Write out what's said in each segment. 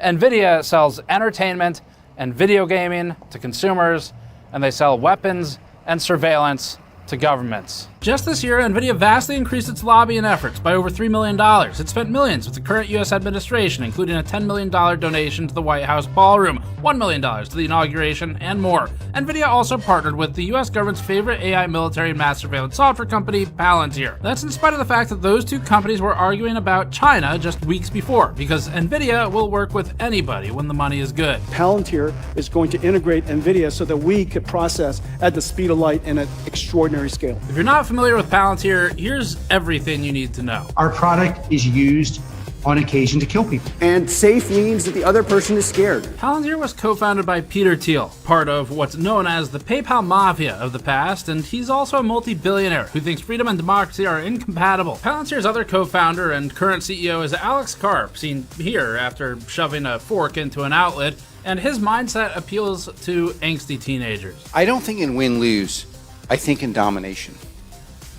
NVIDIA sells entertainment and video gaming to consumers, and they sell weapons and surveillance to governments. Just this year, NVIDIA vastly increased its lobbying efforts by over $3 million. It spent millions with the current U.S. administration, including a $10 million donation to the White House ballroom, $1 million to the inauguration, and more. NVIDIA also partnered with the U.S. government's favorite AI military and mass surveillance software company, Palantir. That's in spite of the fact that those two companies were arguing about China just weeks before, because NVIDIA will work with anybody when the money is good. Palantir is going to integrate NVIDIA so that we could process at the speed of light in an extraordinary scale. If you're not familiar with Palantir, here's everything you need to know. Our product is used on occasion to kill people. And safe means that the other person is scared. Palantir was co-founded by Peter Thiel, part of what's known as the PayPal mafia of the past, and he's also a multi-billionaire who thinks freedom and democracy are incompatible. Palantir's other co-founder and current CEO is Alex Karp, seen here after shoving a fork into an outlet, and his mindset appeals to angsty teenagers. I don't think in win-lose, I think in domination.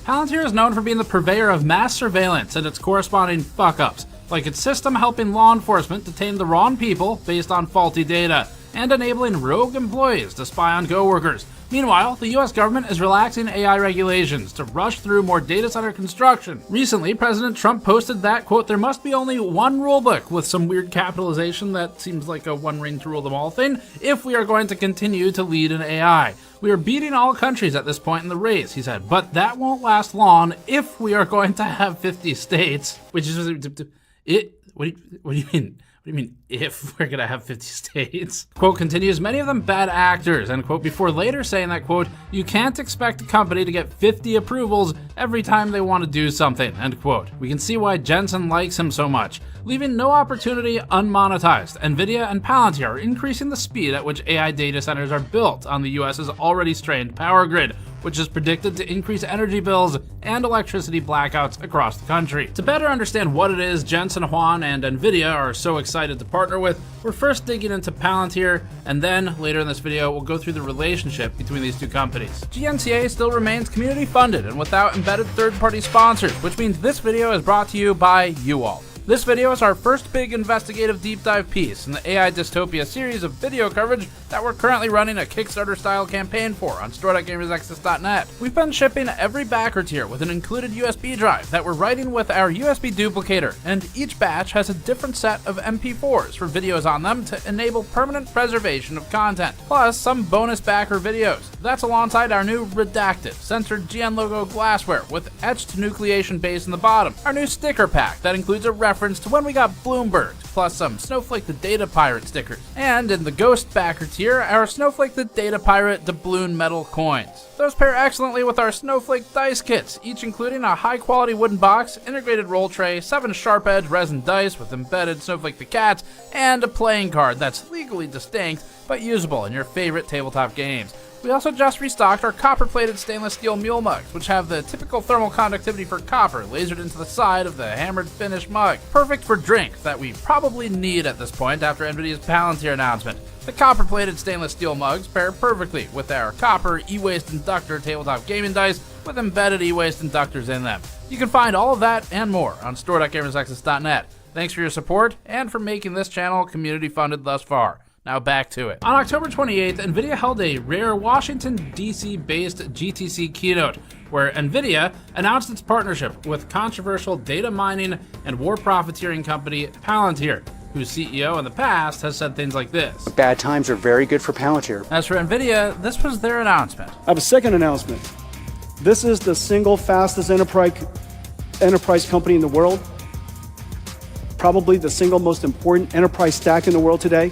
Palantir is known for being the purveyor of mass surveillance and its corresponding fuck-ups, like its system helping law enforcement detain the wrong people based on faulty data, and enabling rogue employees to spy on co-workers. Meanwhile, the US government is relaxing AI regulations to rush through more data center construction. Recently, President Trump posted that, quote, there must be only one rulebook with some weird capitalization that seems like a one ring to rule them all thing if we are going to continue to lead in AI. We are beating all countries at this point in the race, he said, but that won't last long if we are going to have 50 states, which is what do you mean? What do you mean, if we're gonna have 50 states? Quote continues, many of them bad actors, end quote, before later saying that, quote, you can't expect a company to get 50 approvals every time they want to do something, end quote. We can see why Jensen likes him so much, leaving no opportunity unmonetized. NVIDIA and Palantir are increasing the speed at which AI data centers are built on the US's already strained power grid, which is predicted to increase energy bills and electricity blackouts across the country. To better understand what it is Jensen Huang and NVIDIA are so excited to partner with, we're first digging into Palantir, and then later in this video, we'll go through the relationship between these two companies. GNCA still remains community funded and without embedded third-party sponsors, which means this video is brought to you by you all. This video is our first big investigative deep dive piece in the AI dystopia series of video coverage that we're currently running a Kickstarter-style campaign for on store.gamersnexus.net. We've been shipping every backer tier with an included USB drive that we're writing with our USB duplicator, and each batch has a different set of MP4s for videos on them to enable permanent preservation of content, plus some bonus backer videos. That's alongside our new redacted, censored GN logo glassware with etched nucleation base in the bottom, our new sticker pack that includes a reference to when we got Bloomberg, plus some Snowflake the Data Pirate stickers. And in the Ghost backer tier, our Snowflake the Data Pirate doubloon metal coins. Those pair excellently with our Snowflake dice kits, each including a high-quality wooden box, integrated roll tray, 7 sharp-edge resin dice with embedded Snowflake the Cats, and a playing card that's legally distinct but usable in your favorite tabletop games. We also just restocked our copper-plated stainless steel mule mugs, which have the typical thermal conductivity for copper lasered into the side of the hammered finish mug. Perfect for drinks that we probably need at this point after NVIDIA's Palantir announcement. The copper-plated stainless steel mugs pair perfectly with our copper e-waste inductor tabletop gaming dice with embedded e-waste inductors in them. You can find all of that and more on store.gamersnexus.net. Thanks for your support and for making this channel community funded thus far. Now back to it. On October 28th, NVIDIA held a rare Washington, D.C.-based GTC keynote, where NVIDIA announced its partnership with controversial data mining and war profiteering company Palantir, whose CEO in the past has said things like this. Bad times are very good for Palantir. As for NVIDIA, this was their announcement. I have a second announcement. This is the single fastest enterprise company in the world, probably the single most important enterprise stack in the world today.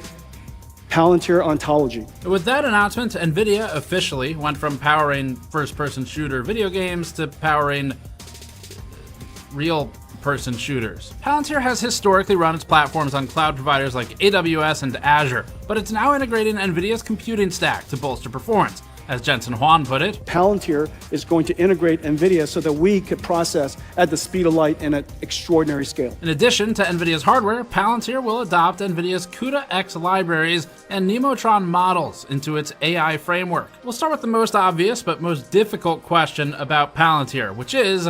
Palantir Ontology. With that announcement, NVIDIA officially went from powering first-person shooter video games to powering real-person shooters. Palantir has historically run its platforms on cloud providers like AWS and Azure, but it's now integrating NVIDIA's computing stack to bolster performance. As Jensen Huang put it, Palantir is going to integrate NVIDIA so that we could process at the speed of light in an extraordinary scale. In addition to NVIDIA's hardware, Palantir will adopt NVIDIA's CUDA-X libraries and Nemotron models into its AI framework. We'll start with the most obvious but most difficult question about Palantir, which is,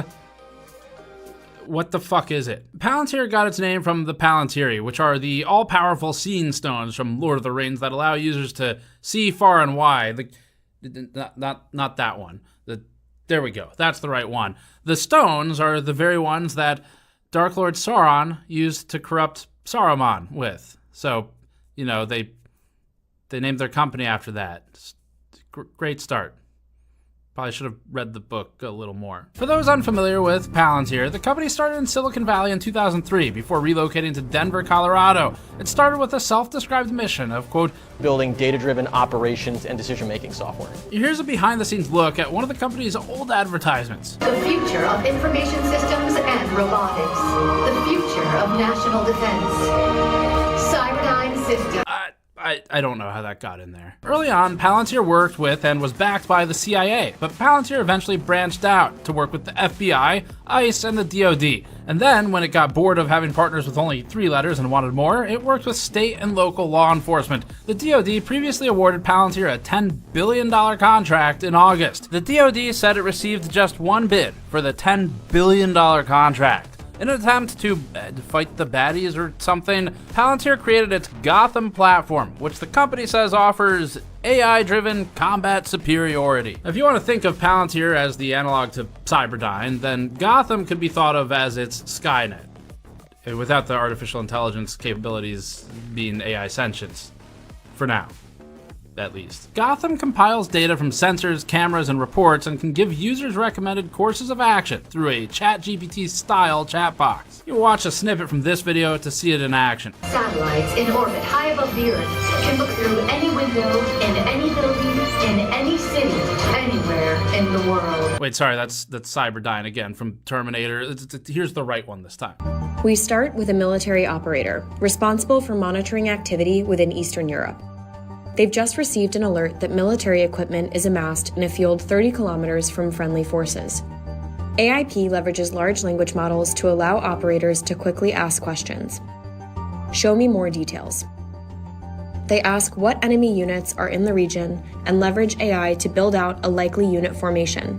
what the fuck is it? Palantir got its name from the Palantiri, which are the all-powerful seeing stones from Lord of the Rings that allow users to see far and wide. Not that one. There we go. That's the right one. The stones are the very ones that Dark Lord Sauron used to corrupt Saruman with. So, you know, they named their company after that. Great start. Probably should have read the book a little more. For those unfamiliar with Palantir, the company started in Silicon Valley in 2003 before relocating to Denver, Colorado. It started with a self-described mission of, quote, building data-driven operations and decision-making software. Here's a behind-the-scenes look at one of the company's old advertisements. The future of information systems and robotics. The future of national defense. Cyberdyne Systems. I don't know how that got in there. Early on, Palantir worked with and was backed by the CIA, but Palantir eventually branched out to work with the FBI, ICE, and the DoD. And then, when it got bored of having partners with only 3 letters and wanted more, it worked with state and local law enforcement. The DoD previously awarded Palantir a $10 billion contract in August. The DoD said it received just one bid for the $10 billion contract. In an attempt to fight the baddies or something, Palantir created its Gotham platform, which the company says offers AI-driven combat superiority. If you want to think of Palantir as the analog to Cyberdyne, then Gotham could be thought of as its Skynet, without the artificial intelligence capabilities being AI sentience. For now, at least. Gotham compiles data from sensors, cameras, and reports and can give users recommended courses of action through a ChatGPT-style chat box. You watch a snippet from this video to see it in action. Satellites in orbit high above the Earth can look through any window, in any building, in any city, anywhere in the world. Wait, sorry, that's Cyberdyne again from Terminator. Here's the right one this time. We start with a military operator responsible for monitoring activity within Eastern Europe. They've just received an alert that military equipment is amassed in a field 30 kilometers from friendly forces. AIP leverages large language models to allow operators to quickly ask questions. Show me more details. They ask what enemy units are in the region and leverage AI to build out a likely unit formation.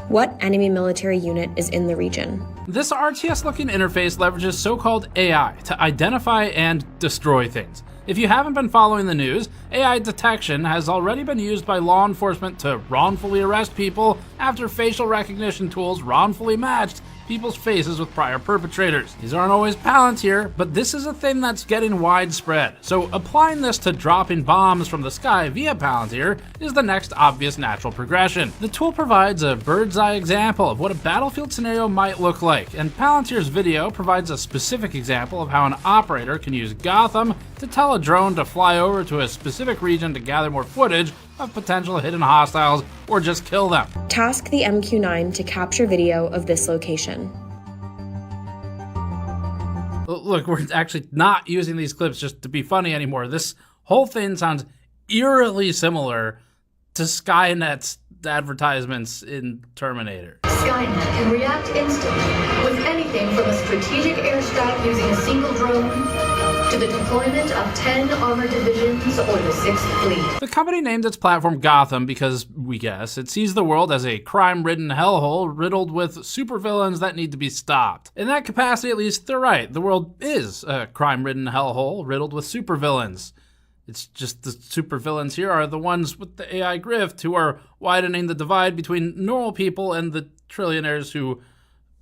What enemy military unit is in the region? This RTS-looking interface leverages so-called AI to identify and destroy things. If you haven't been following the news, AI detection has already been used by law enforcement to wrongfully arrest people after facial recognition tools wrongfully matched people's faces with prior perpetrators. These aren't always Palantir, but this is a thing that's getting widespread. So applying this to dropping bombs from the sky via Palantir is the next obvious natural progression. The tool provides a bird's eye example of what a battlefield scenario might look like, and Palantir's video provides a specific example of how an operator can use Gotham to tell a drone to fly over to a specific region to gather more footage of potential hidden hostiles or just kill them. Task the MQ-9 to capture video of this location. Look, we're actually not using these clips just to be funny anymore. This whole thing sounds eerily similar to Skynet's advertisements in Terminator. Skynet can react instantly with anything from a strategic airstrike using a single drone to the deployment of 10 armored divisions or the 6th Fleet. The company named its platform Gotham because, we guess, it sees the world as a crime-ridden hellhole riddled with supervillains that need to be stopped. In that capacity, at least, they're right. The world is a crime-ridden hellhole riddled with supervillains. It's just the supervillains here are the ones with the AI grift who are widening the divide between normal people and the trillionaires who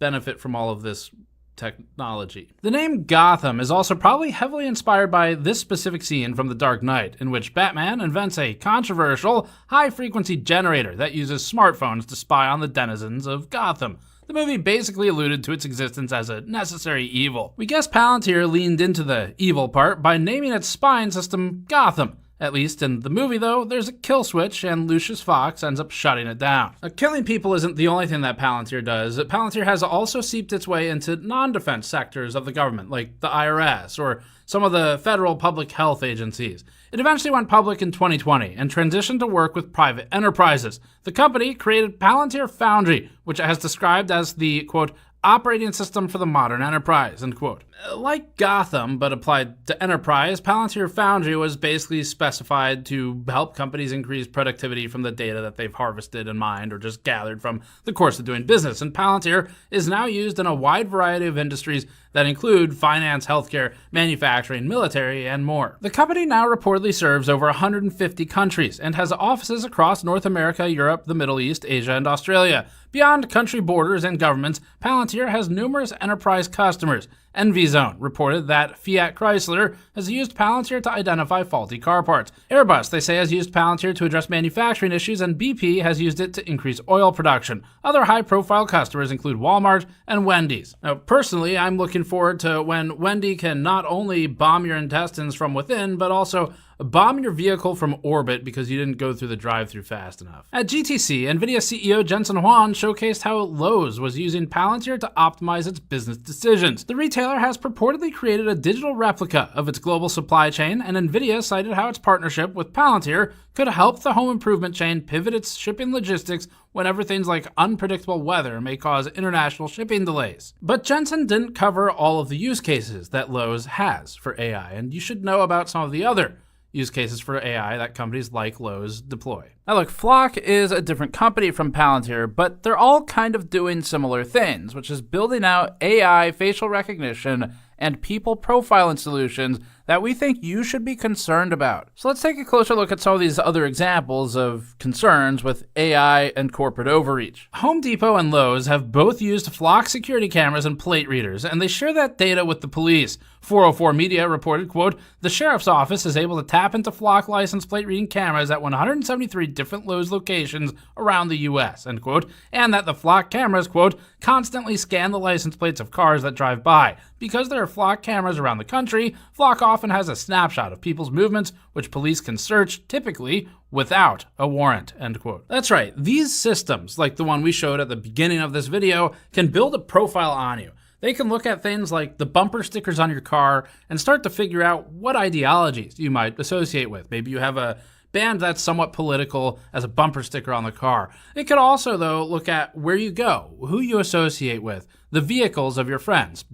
benefit from all of this technology. The name Gotham is also probably heavily inspired by this specific scene from The Dark Knight, in which Batman invents a controversial, high-frequency generator that uses smartphones to spy on the denizens of Gotham. The movie basically alluded to its existence as a necessary evil. We guess Palantir leaned into the evil part by naming its spying system Gotham. At least in the movie, though, there's a kill switch, and Lucius Fox ends up shutting it down. Killing people isn't the only thing that Palantir does. Palantir has also seeped its way into non-defense sectors of the government, like the IRS or some of the federal public health agencies. It eventually went public in 2020 and transitioned to work with private enterprises. The company created Palantir Foundry, which it has described as the, quote, operating system for the modern enterprise, end quote. Like Gotham, but applied to enterprise, Palantir Foundry was basically specified to help companies increase productivity from the data that they've harvested and mined or just gathered from the course of doing business. And Palantir is now used in a wide variety of industries that include finance, healthcare, manufacturing, military, and more. The company now reportedly serves over 150 countries and has offices across North America, Europe, the Middle East, Asia, and Australia. Beyond country borders and governments, Palantir has numerous enterprise customers. EnvyZone reported that Fiat Chrysler has used Palantir to identify faulty car parts. Airbus, they say, has used Palantir to address manufacturing issues, and BP has used it to increase oil production. Other high-profile customers include Walmart and Wendy's. Now, personally, I'm looking forward to when Wendy can not only bomb your intestines from within, but also bomb your vehicle from orbit because you didn't go through the drive-thru fast enough. At GTC, NVIDIA CEO Jensen Huang showcased how Lowe's was using Palantir to optimize its business decisions. The retailer has purportedly created a digital replica of its global supply chain, and NVIDIA cited how its partnership with Palantir could help the home improvement chain pivot its shipping logistics whenever things like unpredictable weather may cause international shipping delays. But Jensen didn't cover all of the use cases that Lowe's has for AI, and you should know about some of the other use cases for AI that companies like Lowe's deploy. Now look, Flock is a different company from Palantir, but they're all kind of doing similar things, which is building out AI, facial recognition, and people profiling solutions that we think you should be concerned about. So let's take a closer look at some of these other examples of concerns with AI and corporate overreach. Home Depot and Lowe's have both used Flock security cameras and plate readers, and they share that data with the police. 404 Media reported, quote, "The sheriff's office is able to tap into Flock license plate reading cameras at 173 different Lowe's locations around the U.S., end quote, and that the Flock cameras, quote, constantly scan the license plates of cars that drive by. Because there are Flock cameras around the country, Flock often has a snapshot of people's movements, which police can search, typically without a warrant," end quote. That's right, these systems, like the one we showed at the beginning of this video, can build a profile on you. They can look at things like the bumper stickers on your car and start to figure out what ideologies you might associate with. Maybe you have a band that's somewhat political as a bumper sticker on the car. It could also, though, look at where you go, who you associate with, the vehicles of your friends,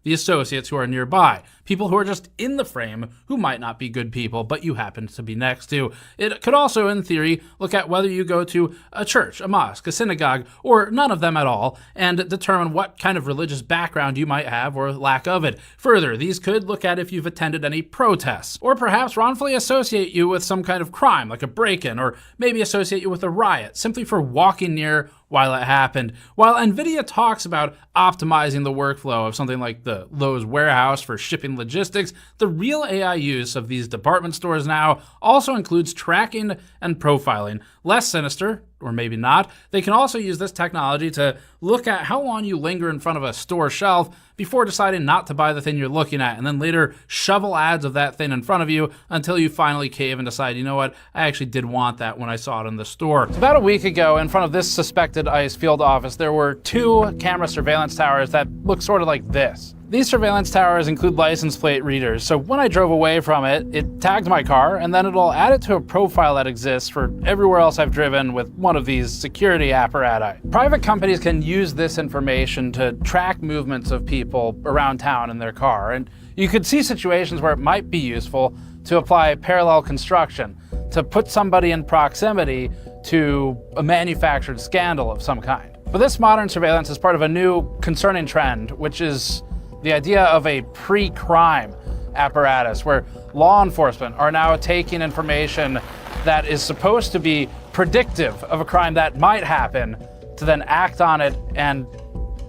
the associates who are nearby, people who are just in the frame who might not be good people, but you happen to be next to. It could also, in theory, look at whether you go to a church, a mosque, a synagogue, or none of them at all, and determine what kind of religious background you might have or lack of it. Further, these could look at if you've attended any protests, or perhaps wrongfully associate you with some kind of crime, like a break-in, or maybe associate you with a riot, simply for walking near while it happened. While NVIDIA talks about optimizing the workflow of something like the Lowe's warehouse for shipping logistics, the real AI use of these department stores now also includes tracking and profiling. Less sinister, or maybe not, they can also use this technology to look at how long you linger in front of a store shelf before deciding not to buy the thing you're looking at, and then later shovel ads of that thing in front of you until you finally cave and decide, you know what, I actually did want that when I saw it in the store. So about a week ago, in front of this suspected ICE field office, there were 2 camera surveillance towers that look sort of like this. These surveillance towers include license plate readers, so when I drove away from it, it tagged my car, and then it'll add it to a profile that exists for everywhere else I've driven with one of these security apparatus. Private companies can use this information to track movements of people around town in their car, and you could see situations where it might be useful to apply parallel construction, to put somebody in proximity to a manufactured scandal of some kind. But this modern surveillance is part of a new concerning trend, which is the idea of a pre-crime apparatus where law enforcement are now taking information that is supposed to be predictive of a crime that might happen to then act on it and,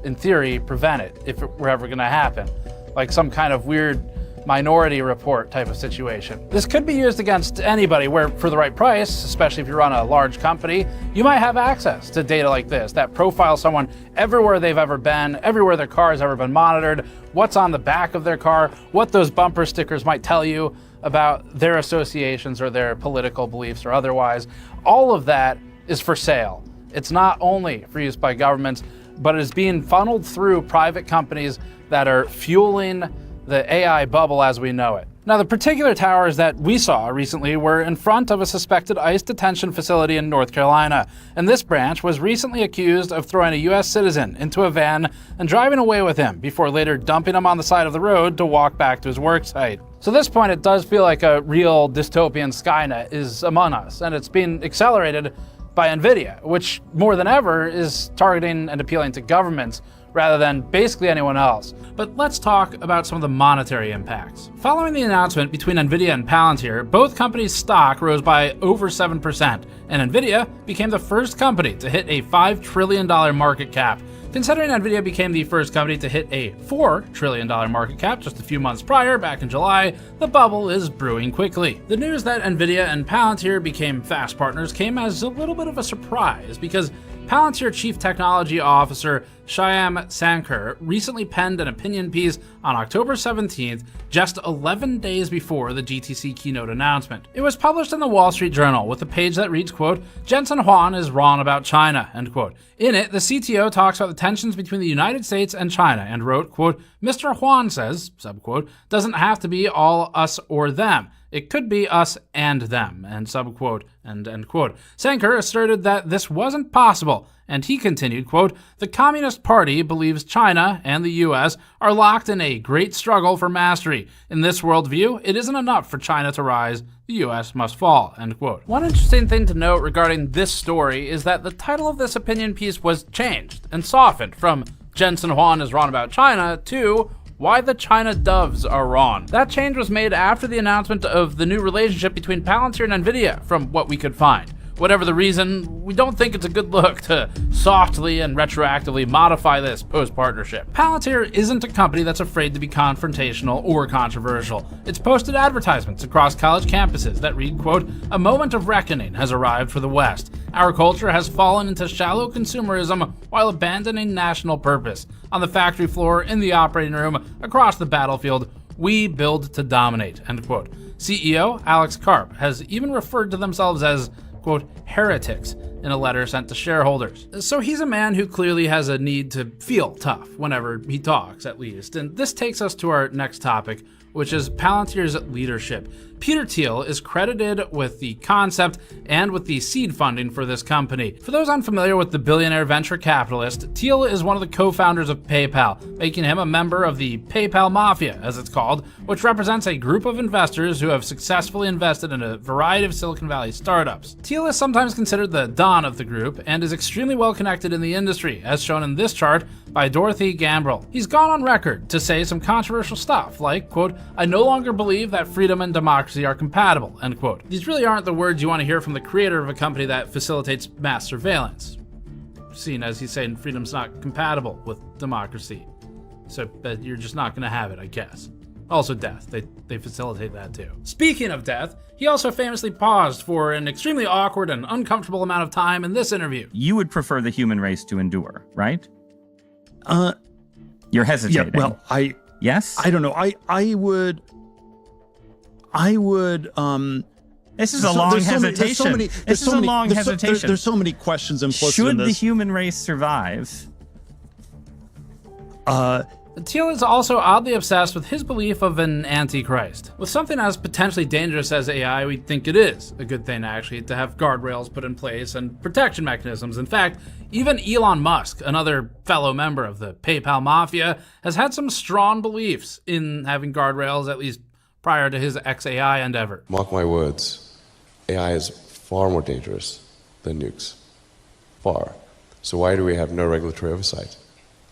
in theory, prevent it if it were ever going to happen. Like some kind of weird Minority Report type of situation. This could be used against anybody where, for the right price, especially if you run a large company, you might have access to data like this that profiles someone everywhere they've ever been, everywhere their car has ever been monitored, what's on the back of their car, what those bumper stickers might tell you about their associations or their political beliefs or otherwise. All of that is for sale. It's not only for use by governments, but it is being funneled through private companies that are fueling the AI bubble as we know it. Now, the particular towers that we saw recently were in front of a suspected ICE detention facility in North Carolina, and this branch was recently accused of throwing a U.S. citizen into a van and driving away with him before later dumping him on the side of the road to walk back to his work site. So at this point, it does feel like a real dystopian Skynet is among us, and it's being accelerated by NVIDIA, which more than ever is targeting and appealing to governments rather than basically anyone else. But let's talk about some of the monetary impacts. Following the announcement between NVIDIA and Palantir, both companies' stock rose by over 7%, and NVIDIA became the first company to hit a $5 trillion market cap. Considering NVIDIA became the first company to hit a $4 trillion market cap just a few months prior, back in July, the bubble is brewing quickly. The news that NVIDIA and Palantir became fast partners came as a little bit of a surprise, because Palantir Chief Technology Officer Shyam Sankar recently penned an opinion piece on October 17th, just 11 days before the GTC keynote announcement. It was published in the Wall Street Journal with a page that reads, quote, "Jensen Huang is wrong about China," end quote. In it, the CTO talks about the tensions between the United States and China and wrote, quote, "Mr. Huang says, subquote, doesn't have to be all us or them. It could be us and them," and subquote, and end quote. Sankar asserted that this wasn't possible, and he continued, quote, "The Communist Party believes China and the US are locked in a great struggle for mastery. In this worldview, it isn't enough for China to rise, the US must fall," end quote. One interesting thing to note regarding this story is that the title of this opinion piece was changed and softened from "Jensen Huang is wrong about China" to "Why the China Doves Are Wrong." That change was made after the announcement of the new relationship between Palantir and NVIDIA, from what we could find. Whatever the reason, we don't think it's a good look to softly and retroactively modify this post-partnership. Palantir isn't a company that's afraid to be confrontational or controversial. It's posted advertisements across college campuses that read, quote, "A moment of reckoning has arrived for the West. Our culture has fallen into shallow consumerism while abandoning national purpose. On the factory floor, in the operating room, across the battlefield, we build to dominate," end quote. CEO Alex Karp has even referred to themselves as, quote, "heretics," in a letter sent to shareholders. So he's a man who clearly has a need to feel tough whenever he talks, at least. And this takes us to our next topic, which is Palantir's leadership. Peter Thiel is credited with the concept and with the seed funding for this company. For those unfamiliar with the billionaire venture capitalist, Thiel is one of the co-founders of PayPal, making him a member of the PayPal Mafia, as it's called, which represents a group of investors who have successfully invested in a variety of Silicon Valley startups. Thiel is sometimes considered the Don of the group and is extremely well connected in the industry, as shown in this chart by Dorothy Gambrell. He's gone on record to say some controversial stuff like, quote, "I no longer believe that freedom and democracy are compatible," end quote. These really aren't the words you want to hear from the creator of a company that facilitates mass surveillance, seeing as he's saying freedom's not compatible with democracy. So you're just not going to have it, I guess. Also death, they facilitate that too. Speaking of death, he also famously paused for an extremely awkward and uncomfortable amount of time in this interview. You would prefer the human race to endure, right? You're hesitating. Yeah, well, yes? I don't know. I would, this is a long hesitation. This is a long hesitation. There's so many questions implicit in this. Should the human race survive? Thiel is also oddly obsessed with his belief of an antichrist. With something as potentially dangerous as AI, we think it is a good thing, actually, to have guardrails put in place and protection mechanisms. In fact, even Elon Musk, another fellow member of the PayPal Mafia, has had some strong beliefs in having guardrails, at least prior to his XAI endeavor. Mark my words, AI is far more dangerous than nukes. Far. So why do we have no regulatory oversight?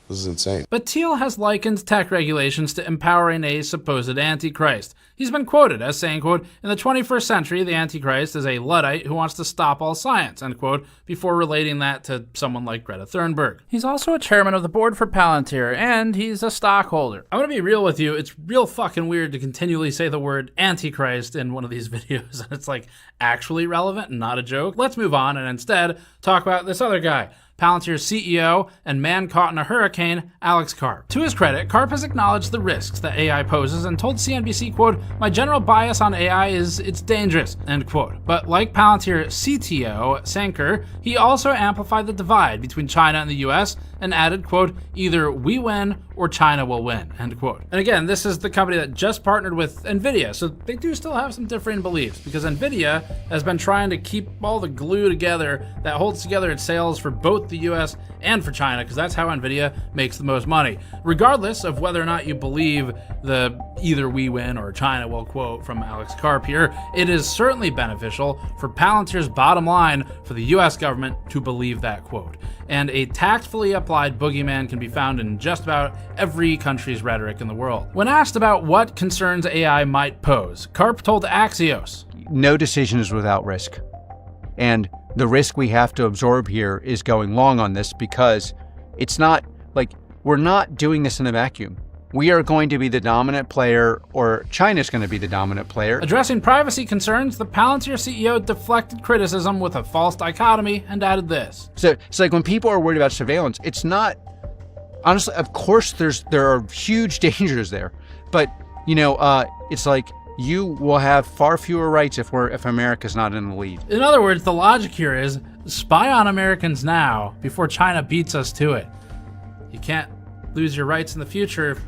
This is insane. But Thiel has likened tech regulations to empowering a supposed antichrist. He's been quoted as saying, quote, "In the 21st century, the antichrist is a Luddite who wants to stop all science," end quote, before relating that to someone like Greta Thunberg. He's also a chairman of the board for Palantir, and he's a stockholder. I'm gonna be real with you, it's real fucking weird to continually say the word antichrist in one of these videos, and it's like actually relevant and not a joke. Let's move on and instead talk about this other guy, Palantir's CEO and man caught in a hurricane, Alex Karp. To his credit, Karp has acknowledged the risks that AI poses and told CNBC, quote, "My general bias on AI is it's dangerous," end quote. But like Palantir CTO Sankar, he also amplified the divide between China and the US and added, quote, either we win or China will win, end quote. And again, this is the company that just partnered with NVIDIA, so they do still have some differing beliefs, because NVIDIA has been trying to keep all the glue together that holds together its sales for both the US and for China, because that's how NVIDIA makes the most money. Regardless of whether or not you believe the either we win or China will quote from Alex Karp here, it is certainly beneficial for Palantir's bottom line for the US government to believe that quote. And a tactfully applied boogeyman can be found in just about every country's rhetoric in the world. When asked about what concerns AI might pose, Karp told Axios, no decision is without risk. And the risk we have to absorb here is going long on this, because it's not like we're not doing this in a vacuum. We are going to be the dominant player, or China's going to be the dominant player. Addressing privacy concerns, the Palantir CEO deflected criticism with a false dichotomy and added this. So it's like when people are worried about surveillance, it's not, honestly, of course there are huge dangers there, but it's like you will have far fewer rights if America's not in the lead. In other words, the logic here is spy on Americans now before China beats us to it. You can't lose your rights in the future if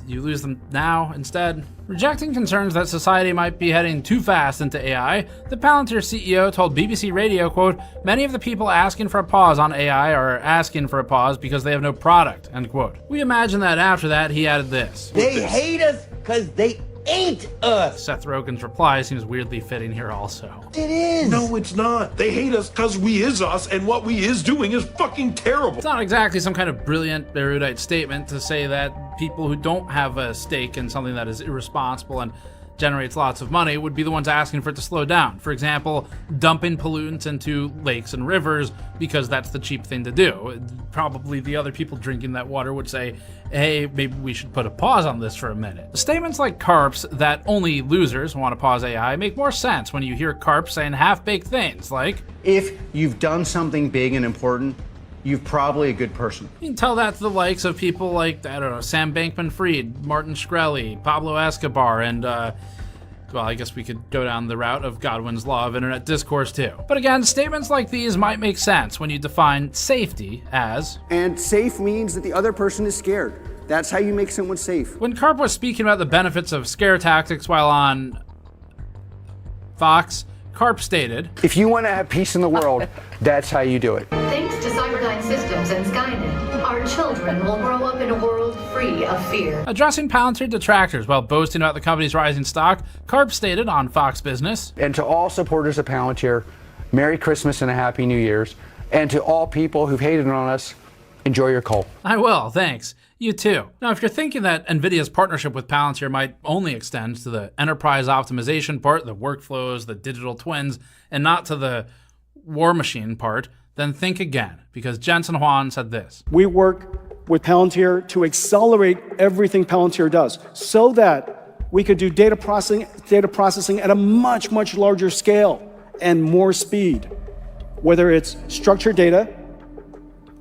you lose them now instead. Rejecting concerns that society might be heading too fast into AI, the Palantir CEO told BBC Radio, quote, many of the people asking for a pause on AI are asking for a pause because they have no product, end quote. We imagine that after that, he added this. They hate us because they ain't us. Seth Rogen's reply seems weirdly fitting here also. It is. No, it's not. They hate us because we is us, and what we is doing is fucking terrible. It's not exactly some kind of brilliant, erudite statement to say that people who don't have a stake in something that is irresponsible and generates lots of money would be the ones asking for it to slow down. For example, dumping pollutants into lakes and rivers because that's the cheap thing to do. Probably the other people drinking that water would say, hey, maybe we should put a pause on this for a minute. Statements like Karp's that only losers want to pause AI make more sense when you hear Karp saying half-baked things like, if you've done something big and important, you're probably a good person. You can tell that to the likes of people like, I don't know, Sam Bankman-Fried, Martin Shkreli, Pablo Escobar, and well, I guess we could go down the route of Godwin's law of internet discourse too. But again, statements like these might make sense when you define safety as... And safe means that the other person is scared. That's how you make someone safe. When Karp was speaking about the benefits of scare tactics while on Fox, Karp stated, if you want to have peace in the world, that's how you do it. Thanks to Cyberdyne Systems and Skynet, our children will grow up in a world free of fear. Addressing Palantir detractors while boasting about the company's rising stock, Karp stated on Fox Business, and to all supporters of Palantir, Merry Christmas and a Happy New Year's. And to all people who've hated on us, enjoy your coal. I will, thanks. You too. Now, if you're thinking that NVIDIA's partnership with Palantir might only extend to the enterprise optimization part, the workflows, the digital twins, and not to the war machine part, then think again, because Jensen Huang said this. We work with Palantir to accelerate everything Palantir does so that we could do data processing at a much, much larger scale and more speed, whether it's structured data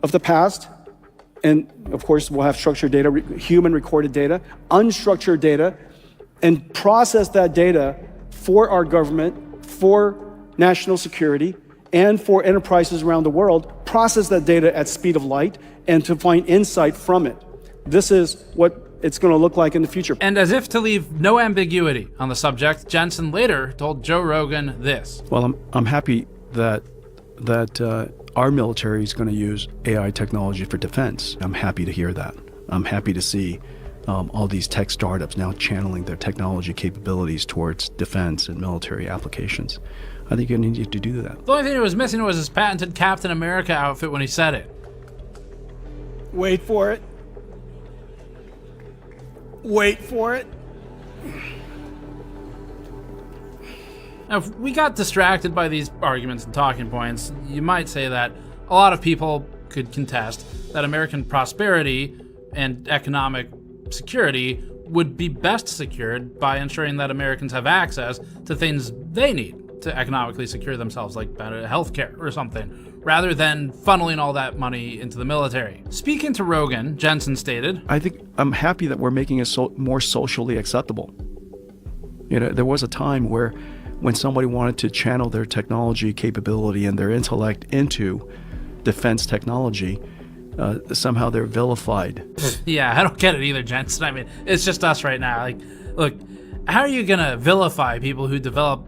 of the past, and of course, we'll have structured data, human recorded data, unstructured data, and process that data for our government, for national security, and for enterprises around the world, process that data at speed of light, and to find insight from it. This is what it's going to look like in the future. And as if to leave no ambiguity on the subject, Jensen later told Joe Rogan this. Well, I'm happy that our military is going to use AI technology for defense. I'm happy to hear that. I'm happy to see all these tech startups now channeling their technology capabilities towards defense and military applications. I think you need to do that. The only thing that was missing was his patented Captain America outfit when he said it. Wait for it. Wait for it. Now, if we got distracted by these arguments and talking points, you might say that a lot of people could contest that American prosperity and economic security would be best secured by ensuring that Americans have access to things they need to economically secure themselves, like better healthcare or something, rather than funneling all that money into the military. Speaking to Rogan, Jensen stated, I think I'm happy that we're making it more socially acceptable. There was a time where when somebody wanted to channel their technology capability and their intellect into defense technology, somehow they're vilified. Yeah, I don't get it either, Jensen. I mean, it's just us right now. Like, look, how are you gonna vilify people who develop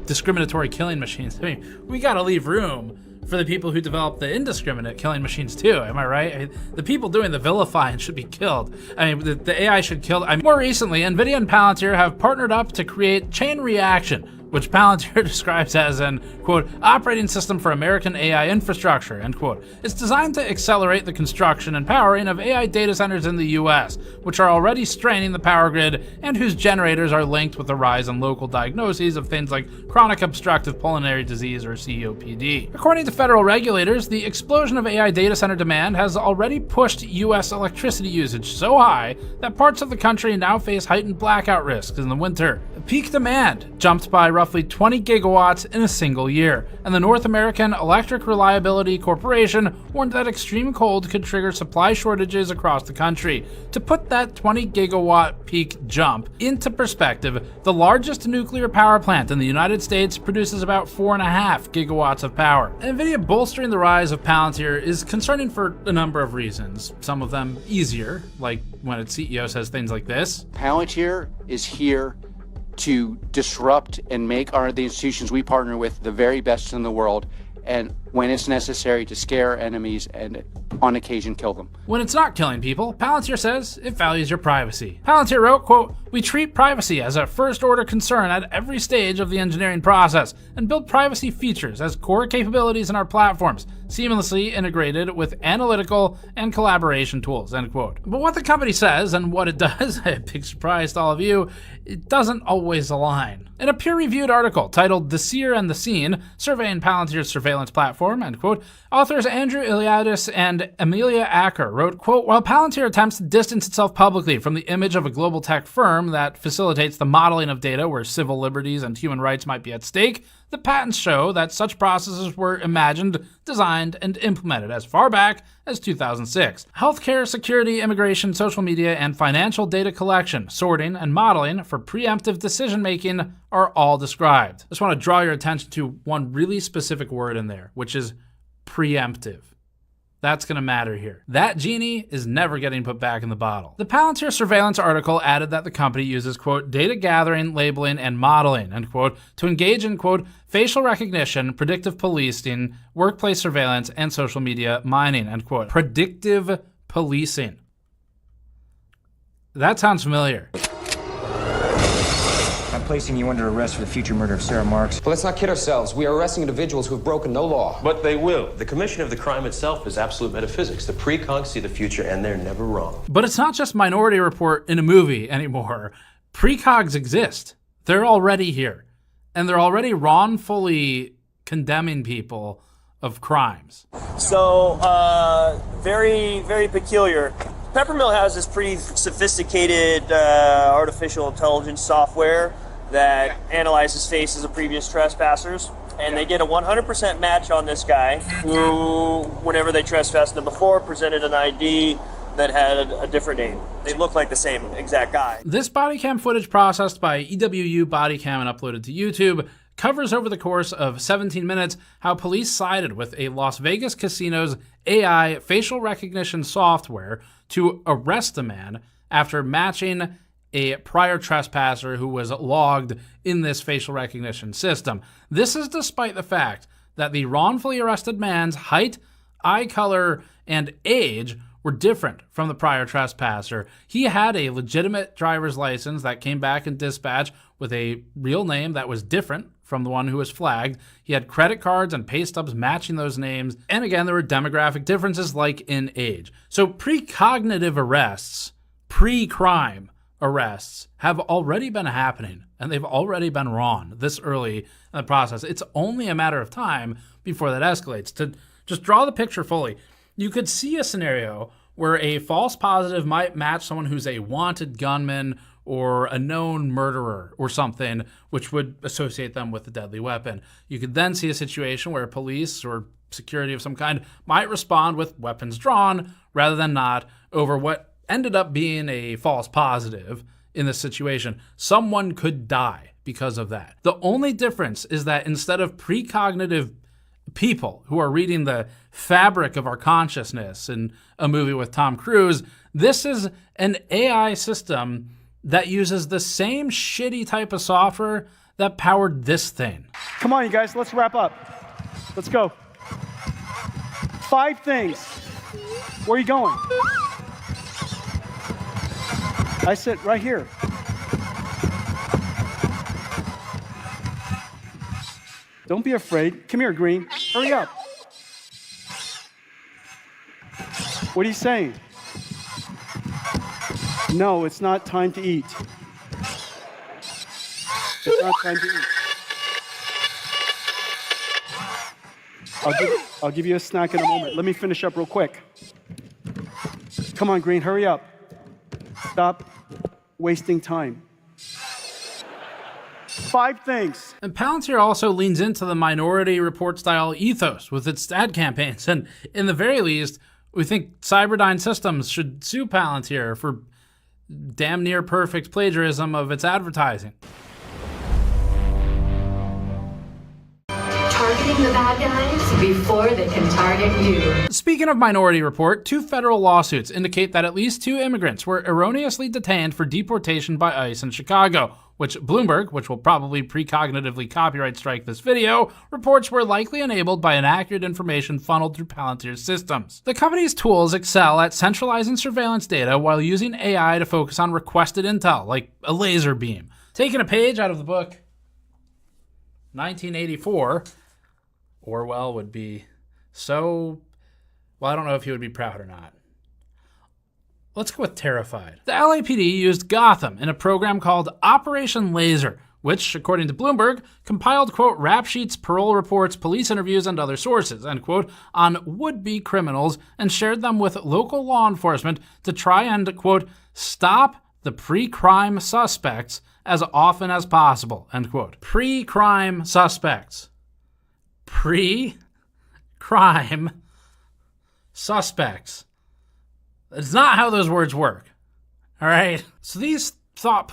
discriminatory killing machines? I mean, we gotta leave room for the people who develop the indiscriminate killing machines too. Am I right? I mean, the people doing the vilifying should be killed. I mean, the AI should kill. I mean, more recently, NVIDIA and Palantir have partnered up to create Chain Reaction, which Palantir describes as an, quote, operating system for American AI infrastructure, end quote. It's designed to accelerate the construction and powering of AI data centers in the US, which are already straining the power grid and whose generators are linked with the rise in local diagnoses of things like chronic obstructive pulmonary disease or COPD. According to federal regulators, the explosion of AI data center demand has already pushed US electricity usage so high that parts of the country now face heightened blackout risks in the winter. Peak demand jumped by roughly 20 gigawatts in a single year, and the North American Electric Reliability Corporation warned that extreme cold could trigger supply shortages across the country. To put that 20 gigawatt peak jump into perspective, the largest nuclear power plant in the United States produces about 4.5 gigawatts of power. NVIDIA bolstering the rise of Palantir is concerning for a number of reasons, some of them easier, like when its CEO says things like this. Palantir is here to disrupt and make the institutions we partner with the very best in the world, and when it's necessary, to scare enemies and on occasion kill them. When it's not killing people, Palantir says it values your privacy. Palantir wrote, quote, we treat privacy as a first-order concern at every stage of the engineering process and build privacy features as core capabilities in our platforms, seamlessly integrated with analytical and collaboration tools, end quote. But what the company says and what it does, a big surprise to all of you, it doesn't always align. In a peer-reviewed article titled The Seer and the Seen, surveying Palantir's surveillance platform, end quote, authors Andrew Iliadis and Amelia Acker wrote, quote, while Palantir attempts to distance itself publicly from the image of a global tech firm that facilitates the modeling of data where civil liberties and human rights might be at stake, the patents show that such processes were imagined, designed, and implemented as far back as 2006. Healthcare, security, immigration, social media, and financial data collection, sorting, and modeling for preemptive decision-making are all described. I just want to draw your attention to one really specific word in there, which is preemptive. That's going to matter here. That genie is never getting put back in the bottle. The Palantir surveillance article added that the company uses, quote, data gathering, labeling, and modeling, end quote, to engage in, quote, facial recognition, predictive policing, workplace surveillance, and social media mining, end quote. Predictive policing. That sounds familiar. I'm placing you under arrest for the future murder of Sarah Marks. But let's not kid ourselves. We are arresting individuals who have broken no law. But they will. The commission of the crime itself is absolute metaphysics. The precogs see the future, and they're never wrong. But it's not just Minority Report in a movie anymore. Precogs exist. They're already here. And they're already wrongfully condemning people of crimes. So, very, very peculiar. Peppermill has this pretty sophisticated artificial intelligence software that analyzes faces of previous trespassers, and they did a 100% match on this guy who, whenever they trespassed them before, presented an ID that had a different name. They look like the same exact guy. This body cam footage processed by EWU Bodycam and uploaded to YouTube covers over the course of 17 minutes how police sided with a Las Vegas casino's AI facial recognition software to arrest a man after matching a prior trespasser who was logged in this facial recognition system. This is despite the fact that the wrongfully arrested man's height, eye color, and age were different from the prior trespasser. He had a legitimate driver's license that came back in dispatch with a real name that was different from the one who was flagged. He had credit cards and pay stubs matching those names. And again, there were demographic differences like in age. So precognitive arrests, pre-crime arrests have already been happening, and they've already been wrong this early in the process. It's only a matter of time before that escalates. To just draw the picture fully, you could see a scenario where a false positive might match someone who's a wanted gunman or a known murderer or something, which would associate them with a deadly weapon. You could then see a situation where police or security of some kind might respond with weapons drawn rather than not over what ended up being a false positive in this situation. Someone could die because of that. The only difference is that instead of precognitive people who are reading the fabric of our consciousness in a movie with Tom Cruise. This is an AI system that uses the same shitty type of software that powered this thing. Come on, you guys, let's wrap up. Let's go. 5 things. Where are you going? I sit right here. Don't be afraid. Come here, Green. Hurry up. What are you saying? No, it's not time to eat. It's not time to eat. I'll give you a snack in a moment. Let me finish up real quick. Come on, Green, hurry up. Stop wasting time. 5 things. And Palantir also leans into the Minority Report style ethos with its ad campaigns. And in the very least, we think Cyberdyne Systems should sue Palantir for damn near perfect plagiarism of its advertising. Targeting the bad guys before they can target you. Speaking of Minority Report, 2 federal lawsuits indicate that at least 2 immigrants were erroneously detained for deportation by ICE in Chicago, which Bloomberg, which will probably precognitively copyright strike this video, reports were likely enabled by inaccurate information funneled through Palantir's systems. The company's tools excel at centralizing surveillance data while using AI to focus on requested intel, like a laser beam. Taking a page out of the book 1984, Orwell would be so... well, I don't know if he would be proud or not. Let's go with terrified. The LAPD used Gotham in a program called Operation Laser, which, according to Bloomberg, compiled, quote, rap sheets, parole reports, police interviews, and other sources, end quote, on would-be criminals and shared them with local law enforcement to try and, quote, stop the pre-crime suspects as often as possible, end quote. Pre-crime suspects. Pre-crime suspects. It's not how those words work, all right? So these law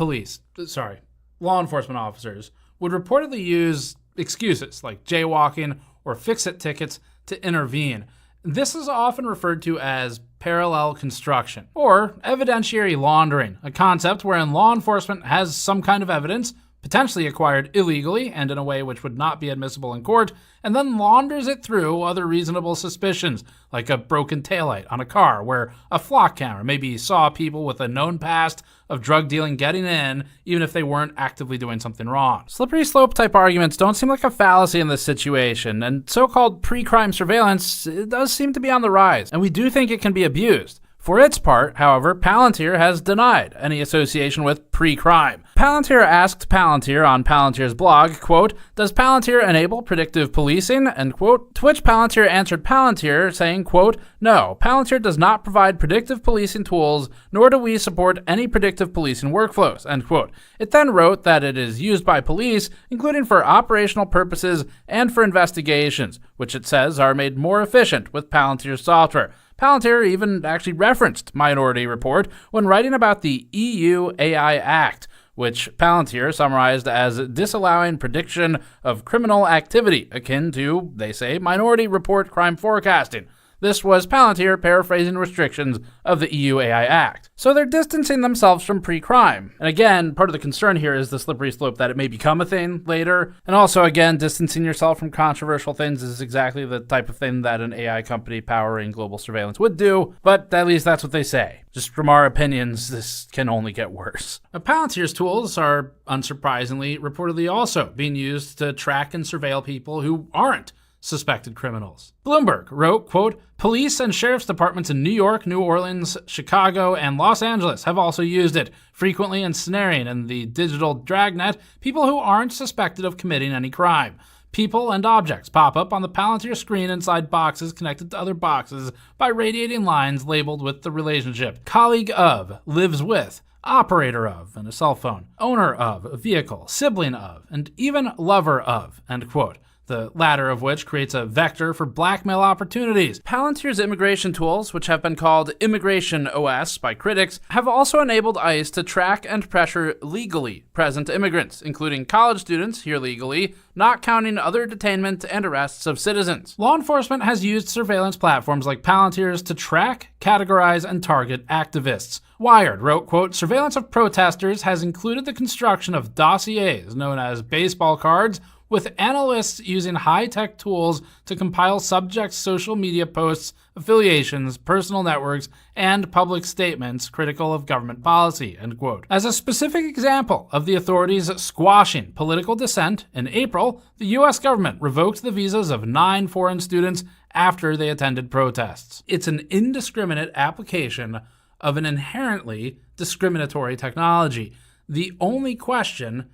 enforcement officers would reportedly use excuses like jaywalking or fix-it tickets to intervene. This is often referred to as parallel construction or evidentiary laundering, a concept wherein law enforcement has some kind of evidence, potentially acquired illegally and in a way which would not be admissible in court, and then launders it through other reasonable suspicions, like a broken taillight on a car where a flock camera maybe saw people with a known past of drug dealing getting in, even if they weren't actively doing something wrong. Slippery slope type arguments don't seem like a fallacy in this situation, and so-called pre-crime surveillance it does seem to be on the rise, and we do think it can be abused. For its part, however, Palantir has denied any association with pre-crime. Palantir asked Palantir on Palantir's blog, quote, does Palantir enable predictive policing, end quote, to which Palantir answered Palantir saying, quote, no, Palantir does not provide predictive policing tools, nor do we support any predictive policing workflows, end quote. It then wrote that it is used by police, including for operational purposes and for investigations, which it says are made more efficient with Palantir's software. Palantir even actually referenced Minority Report when writing about the EU AI Act, which Palantir summarized as disallowing prediction of criminal activity, akin to, they say, Minority Report crime forecasting. This was Palantir paraphrasing restrictions of the EU AI Act. So they're distancing themselves from pre-crime. And again, part of the concern here is the slippery slope that it may become a thing later. And also, again, distancing yourself from controversial things is exactly the type of thing that an AI company powering global surveillance would do. But at least that's what they say. Just from our opinions, this can only get worse. Now, Palantir's tools are, unsurprisingly, reportedly also being used to track and surveil people who aren't suspected criminals. Bloomberg wrote, quote, police and sheriff's departments in New York, New Orleans, Chicago, and Los Angeles have also used it, frequently ensnaring in the digital dragnet people who aren't suspected of committing any crime. People and objects pop up on the Palantir screen inside boxes connected to other boxes by radiating lines labeled with the relationship. Colleague of, lives with, operator of, and a cell phone, owner of, a vehicle, sibling of, and even lover of, end quote. the latter of which creates a vector for blackmail opportunities. Palantir's immigration tools, which have been called Immigration OS by critics, have also enabled ICE to track and pressure legally present immigrants, including college students here legally, not counting other detainment and arrests of citizens. Law enforcement has used surveillance platforms like Palantir's to track, categorize, and target activists. Wired wrote, quote, surveillance of protesters has included the construction of dossiers known as baseball cards, with analysts using high-tech tools to compile subjects' social media posts, affiliations, personal networks, and public statements critical of government policy, end quote. As a specific example of the authorities squashing political dissent, in April, the U.S. government revoked the visas of 9 foreign students after they attended protests. It's an indiscriminate application of an inherently discriminatory technology. The only question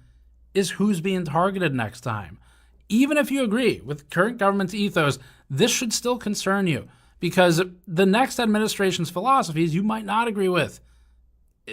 is who's being targeted next time. Even if you agree with current government's ethos, this should still concern you, because the next administration's philosophies you might not agree with,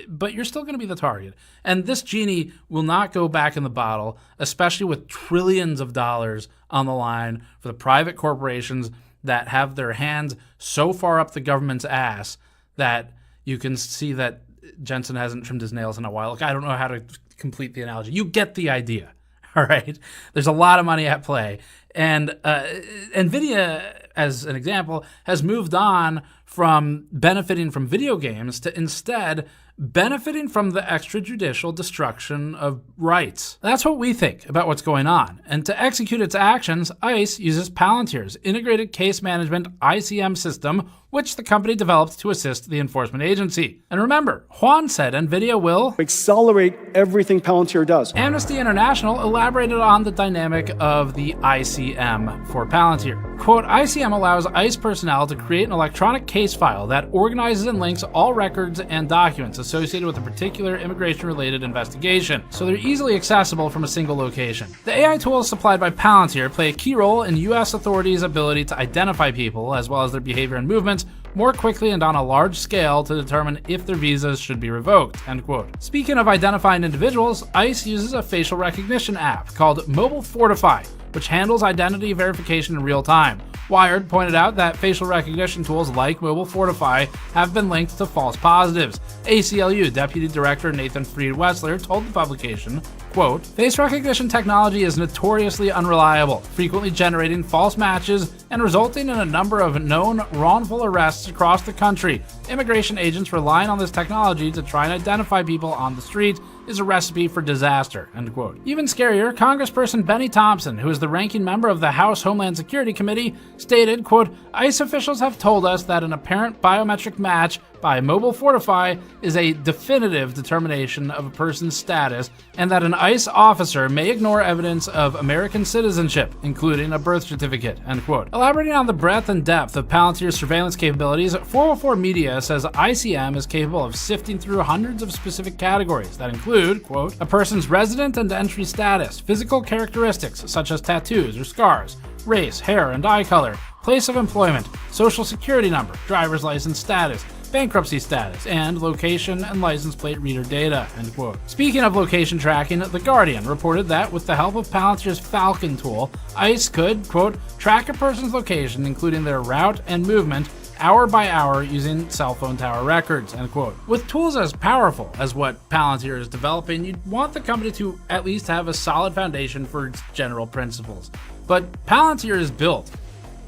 but you're still going to be the target. And this genie will not go back in the bottle, especially with trillions of dollars on the line for the private corporations that have their hands so far up the government's ass that you can see that Jensen hasn't trimmed his nails in a while. Look, I don't know how to complete the analogy. You get the idea, all right? There's a lot of money at play. And NVIDIA, as an example, has moved on from benefiting from video games to instead benefiting from the extrajudicial destruction of rights. That's what we think about what's going on. And to execute its actions, ICE uses Palantir's integrated case management ICM system, which the company developed to assist the enforcement agency. And remember, Huang said NVIDIA will accelerate everything Palantir does. Amnesty International elaborated on the dynamic of the ICM for Palantir. Quote, ICM allows ICE personnel to create an electronic case file that organizes and links all records and documents associated with a particular immigration-related investigation, so they're easily accessible from a single location. The AI tools supplied by Palantir play a key role in U.S. authorities' ability to identify people, as well as their behavior and movements, more quickly and on a large scale to determine if their visas should be revoked, end quote. Speaking of identifying individuals, ICE uses a facial recognition app called Mobile Fortify, which handles identity verification in real time. Wired pointed out that facial recognition tools like Mobile Fortify have been linked to false positives. ACLU Deputy Director Nathan Fried-Wessler told the publication, quote, face recognition technology is notoriously unreliable, frequently generating false matches and resulting in a number of known wrongful arrests across the country. Immigration agents relying on this technology to try and identify people on the street is a recipe for disaster, end quote. Even scarier, Congressperson Benny Thompson, who is the ranking member of the House Homeland Security Committee, stated, quote, ICE officials have told us that an apparent biometric match by Mobile Fortify is a definitive determination of a person's status, and that an ICE officer may ignore evidence of American citizenship, including a birth certificate, end quote. Elaborating on the breadth and depth of Palantir's surveillance capabilities, 404 Media says ICM is capable of sifting through hundreds of specific categories that include, quote, a person's resident and entry status, physical characteristics such as tattoos or scars, race, hair and eye color, place of employment, social security number, driver's license status, bankruptcy status, and location and license plate reader data, end quote. Speaking of location tracking, The Guardian reported that with the help of Palantir's Falcon tool, ICE could, quote, track a person's location, including their route and movement, hour by hour using cell phone tower records, end quote. With tools as powerful as what Palantir is developing, you'd want the company to at least have a solid foundation for its general principles. But Palantir is built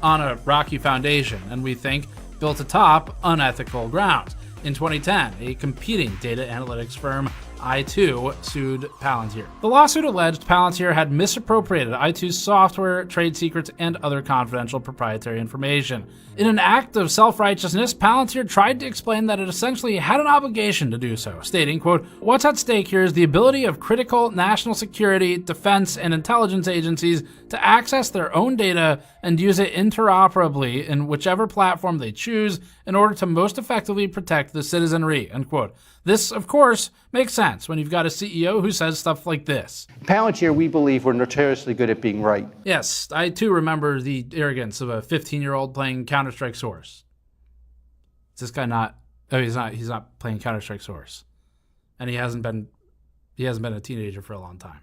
on a rocky foundation, and we think built atop unethical grounds. In 2010, a competing data analytics firm, i2, sued Palantir. The lawsuit alleged Palantir had misappropriated i2's software, trade secrets, and other confidential proprietary information. In an act of self-righteousness, Palantir tried to explain that it essentially had an obligation to do so, stating, quote, what's at stake here is the ability of critical national security, defense, and intelligence agencies to access their own data and use it interoperably in whichever platform they choose in order to most effectively protect the citizenry, end quote. This, of course, makes sense when you've got a CEO who says stuff like this. Palantir, we believe we're notoriously good at being right. Yes, I too remember the arrogance of a 15-year-old playing Counter-Strike Source. Is this guy not? Oh, he's not playing Counter-Strike Source, and he hasn't been a teenager for a long time.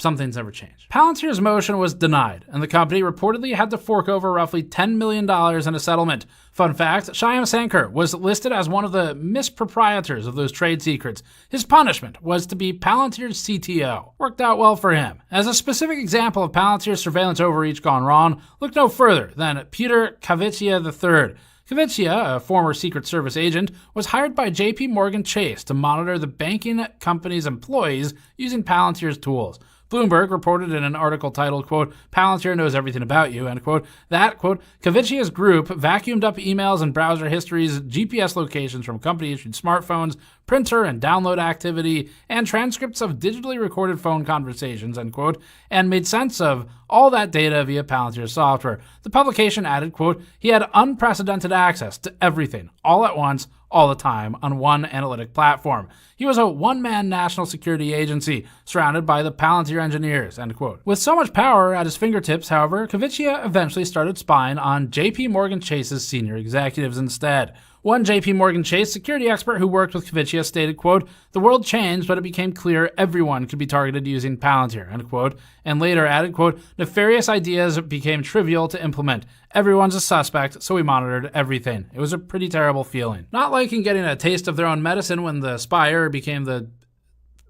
some things never change. Palantir's motion was denied, and the company reportedly had to fork over roughly $10 million in a settlement. Fun fact, Shyam Sankar was listed as one of the misproprietors of those trade secrets. His punishment was to be Palantir's CTO. Worked out well for him. As a specific example of Palantir's surveillance overreach gone wrong, look no further than Peter Kaviccia III. Kaviccia, a former Secret Service agent, was hired by JP Morgan Chase to monitor the banking company's employees using Palantir's tools. Bloomberg reported in an article titled, quote, "Palantir knows everything about you," end quote, that, quote, Kaviccia's group vacuumed up emails and browser histories, GPS locations from company-issued smartphones, printer and download activity, and transcripts of digitally recorded phone conversations, end quote, and made sense of all that data via Palantir's software. The publication added, quote, "He had unprecedented access to everything, all at once, all the time, on one analytic platform. He was a one-man national security agency surrounded by the Palantir engineers," end quote. With so much power at his fingertips, however, Kaviccia eventually started spying on JP Morgan Chase's senior executives instead. One JP Morgan Chase security expert who worked with Kaviccia stated, quote, "The world changed, but it became clear everyone could be targeted using Palantir," end quote, and later added, quote, "Nefarious ideas became trivial to implement. Everyone's a suspect, so we monitored everything. It was a pretty terrible feeling." Not liking getting a taste of their own medicine when the spyer became the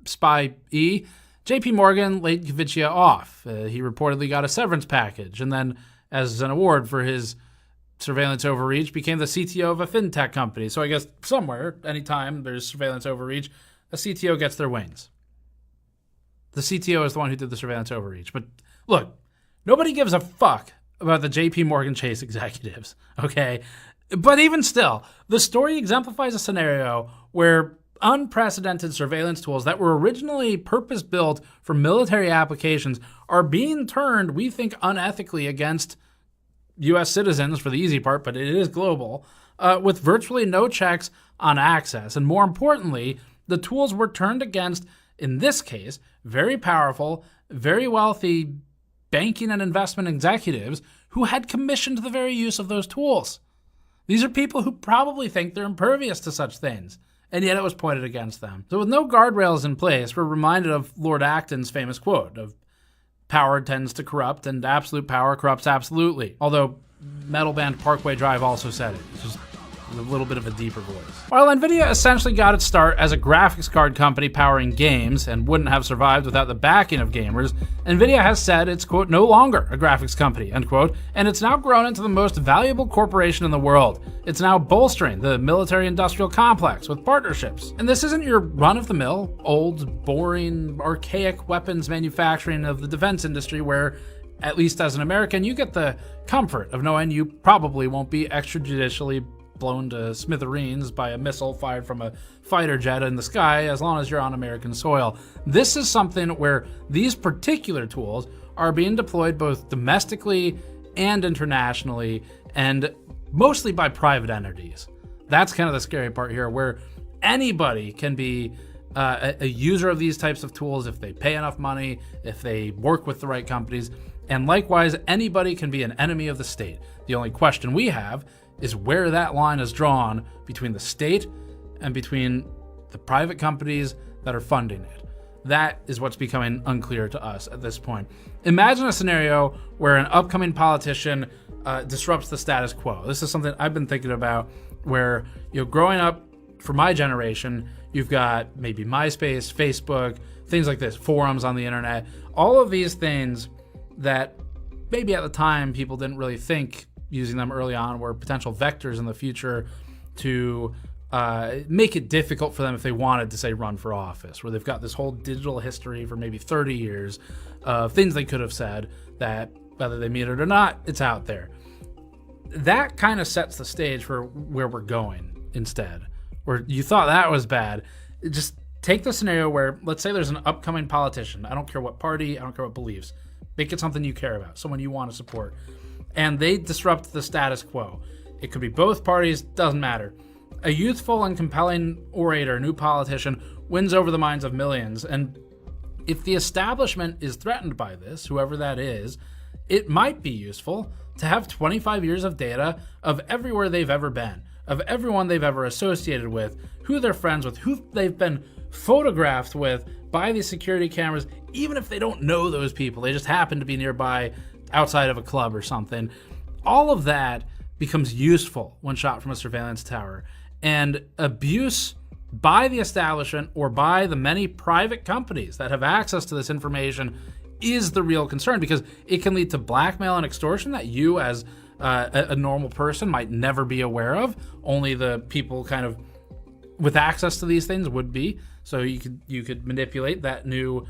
spy-e, JP Morgan laid Kaviccia off. He reportedly got a severance package, and then, as an award for his surveillance overreach, became the CTO of a fintech company. So I guess somewhere, anytime there's surveillance overreach, a CTO gets their wings. The CTO is the one who did the surveillance overreach. But look, nobody gives a fuck about the JP Morgan Chase executives, okay? But even still, the story exemplifies a scenario where unprecedented surveillance tools that were originally purpose-built for military applications are being turned, we think, unethically against U.S. citizens for the easy part, but it is global, with virtually no checks on access. And more importantly, the tools were turned against, in this case, very powerful, very wealthy banking and investment executives who had commissioned the very use of those tools. These are people who probably think they're impervious to such things, and yet it was pointed against them. So with no guardrails in place, we're reminded of Lord Acton's famous quote of "Power tends to corrupt, and absolute power corrupts absolutely." Although metal band Parkway Drive also said it. It's just a little bit of a deeper voice. While NVIDIA essentially got its start as a graphics card company powering games and wouldn't have survived without the backing of gamers, NVIDIA has said it's, quote, "no longer a graphics company," end quote, and it's now grown into the most valuable corporation in the world. It's now bolstering the military-industrial complex with partnerships. And this isn't your run-of-the-mill, old, boring, archaic weapons manufacturing of the defense industry where, at least as an American, you get the comfort of knowing you probably won't be extrajudicially blown to smithereens by a missile fired from a fighter jet in the sky as long as you're on American soil. This is something where these particular tools are being deployed both domestically and internationally, and mostly by private entities. That's kind of the scary part here, where anybody can be a user of these types of tools if they pay enough money, if they work with the right companies, and likewise, anybody can be an enemy of the state. The only question we have is where that line is drawn between the state and between the private companies that are funding it. That is what's becoming unclear to us at this point. Imagine a scenario where an upcoming politician disrupts the status quo. This is something I've been thinking about, where, you know, growing up for my generation, you've got maybe MySpace, Facebook, things like this, forums on the internet, all of these things that maybe at the time people didn't really think using them early on were potential vectors in the future to make it difficult for them if they wanted to, say, run for office, where they've got this whole digital history for maybe 30 years of things they could have said that, whether they mean it or not, it's out there. That kind of sets the stage for where we're going instead. Where you thought that was bad, just take the scenario where, let's say there's an upcoming politician, I don't care what party, I don't care what beliefs, make it something you care about, someone you want to support, and they disrupt the status quo. It could be both parties, doesn't matter. A youthful and compelling orator, new politician, wins over the minds of millions, and if the establishment is threatened by this, whoever that is, it might be useful to have 25 years of data of everywhere they've ever been, of everyone they've ever associated with, who they're friends with, who they've been photographed with by these security cameras, even if they don't know those people. They just happen to be nearby outside of a club or something. All of that becomes useful when shot from a surveillance tower. And abuse by the establishment or by the many private companies that have access to this information is the real concern, because it can lead to blackmail and extortion that you as a normal person might never be aware of. Only the people kind of with access to these things would be. So you could manipulate that new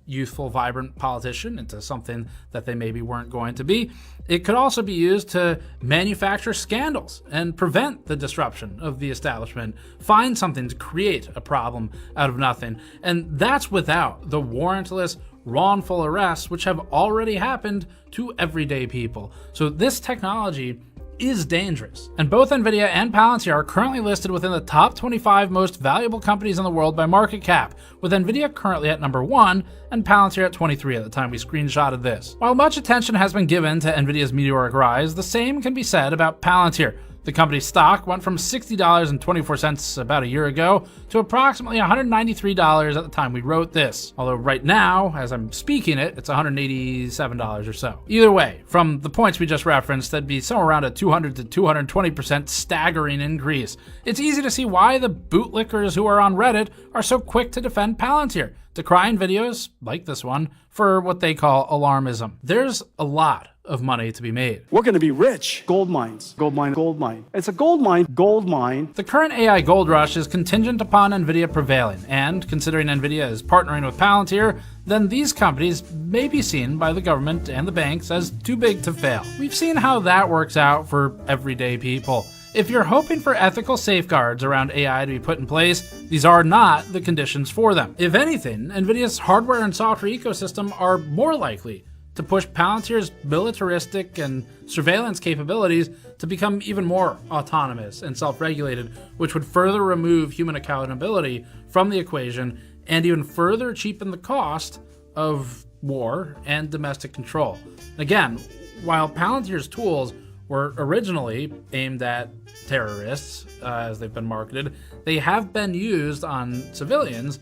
youthful, vibrant politician into something that they maybe weren't going to be. It could also be used to manufacture scandals and prevent the disruption of the establishment, find something to create a problem out of nothing. And that's without the warrantless, wrongful arrests, which have already happened to everyday people. So this technology is dangerous. And both NVIDIA and Palantir are currently listed within the top 25 most valuable companies in the world by market cap, with NVIDIA currently at number 1 and Palantir at 23 at the time we screenshotted this. While much attention has been given to NVIDIA's meteoric rise, the same can be said about Palantir. The company's stock went from $60.24 about a year ago to approximately $193 at the time we wrote this. Although right now, as I'm speaking it, it's $187 or so. Either way, from the points we just referenced, that'd be somewhere around a 200 to 220% staggering increase. It's easy to see why the bootlickers who are on Reddit are so quick to defend Palantir, decrying videos like this one for what they call alarmism. There's a lot of money to be made. We're going to be rich. Gold mines. Gold mine. Gold mine. It's a gold mine. Gold mine. The current AI gold rush is contingent upon NVIDIA prevailing, and considering NVIDIA is partnering with Palantir, then these companies may be seen by the government and the banks as too big to fail. We've seen how that works out for everyday people. If you're hoping for ethical safeguards around AI to be put in place, these are not the conditions for them. If anything, NVIDIA's hardware and software ecosystem are more likely to push Palantir's militaristic and surveillance capabilities to become even more autonomous and self-regulated, which would further remove human accountability from the equation and even further cheapen the cost of war and domestic control. Again, while Palantir's tools were originally aimed at terrorists, as they've been marketed, they have been used on civilians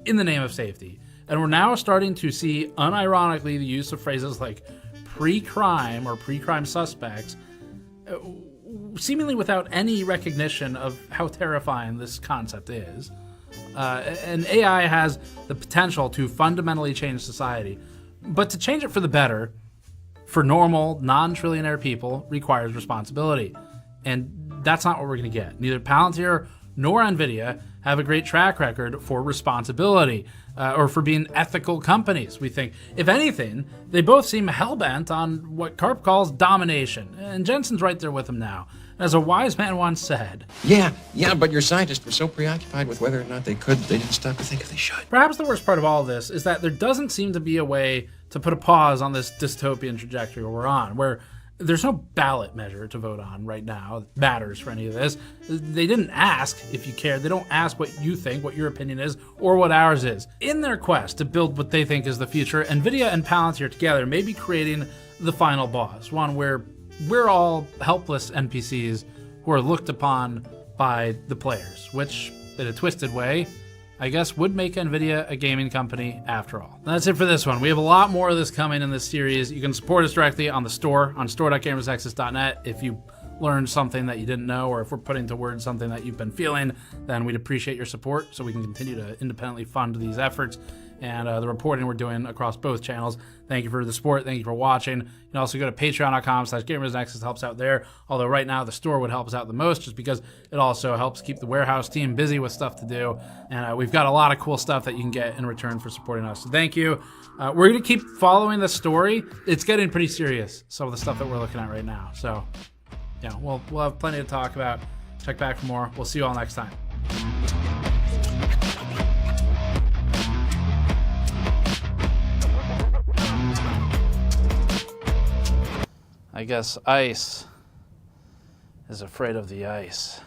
in the name of safety. And we're now starting to see, unironically, the use of phrases like pre-crime or pre-crime suspects, seemingly without any recognition of how terrifying this concept is. And AI has the potential to fundamentally change society. But to change it for the better, for normal, non-trillionaire people, requires responsibility. And that's not what we're going to get. Neither Palantir nor NVIDIA have a great track record for responsibility or for being ethical companies, we think. If anything, they both seem hell-bent on what Karp calls domination. And Jensen's right there with him now. As a wise man once said, Yeah, but your scientists were so preoccupied with whether or not they didn't stop to think if they should. Perhaps the worst part of all of this is that there doesn't seem to be a way to put a pause on this dystopian trajectory we're on, where there's no ballot measure to vote on right now that matters for any of this. They didn't ask if you cared. They don't ask what you think, what your opinion is, or what ours is. In their quest to build what they think is the future, NVIDIA and Palantir together may be creating the final boss, one where we're all helpless NPCs who are looked upon by the players, which, in a twisted way, I guess would make NVIDIA a gaming company after all. That's it for this one. We have a lot more of this coming in this series. You can support us directly on the store, on store.gamersnexus.net. If you learned something that you didn't know, or if we're putting to words something that you've been feeling, then we'd appreciate your support so we can continue to independently fund these efforts and the reporting we're doing across both channels. Thank you for the support. Thank you for watching. You can also go to patreon.com/GamersNexus. Helps out there. Although right now the store would help us out the most, just because it also helps keep the warehouse team busy with stuff to do. And we've got a lot of cool stuff that you can get in return for supporting us. So thank you. We're going to keep following the story. It's getting pretty serious, some of the stuff that we're looking at right now. So yeah, we'll have plenty to talk about. Check back for more. We'll see you all next time. I guess ice is afraid of the ice.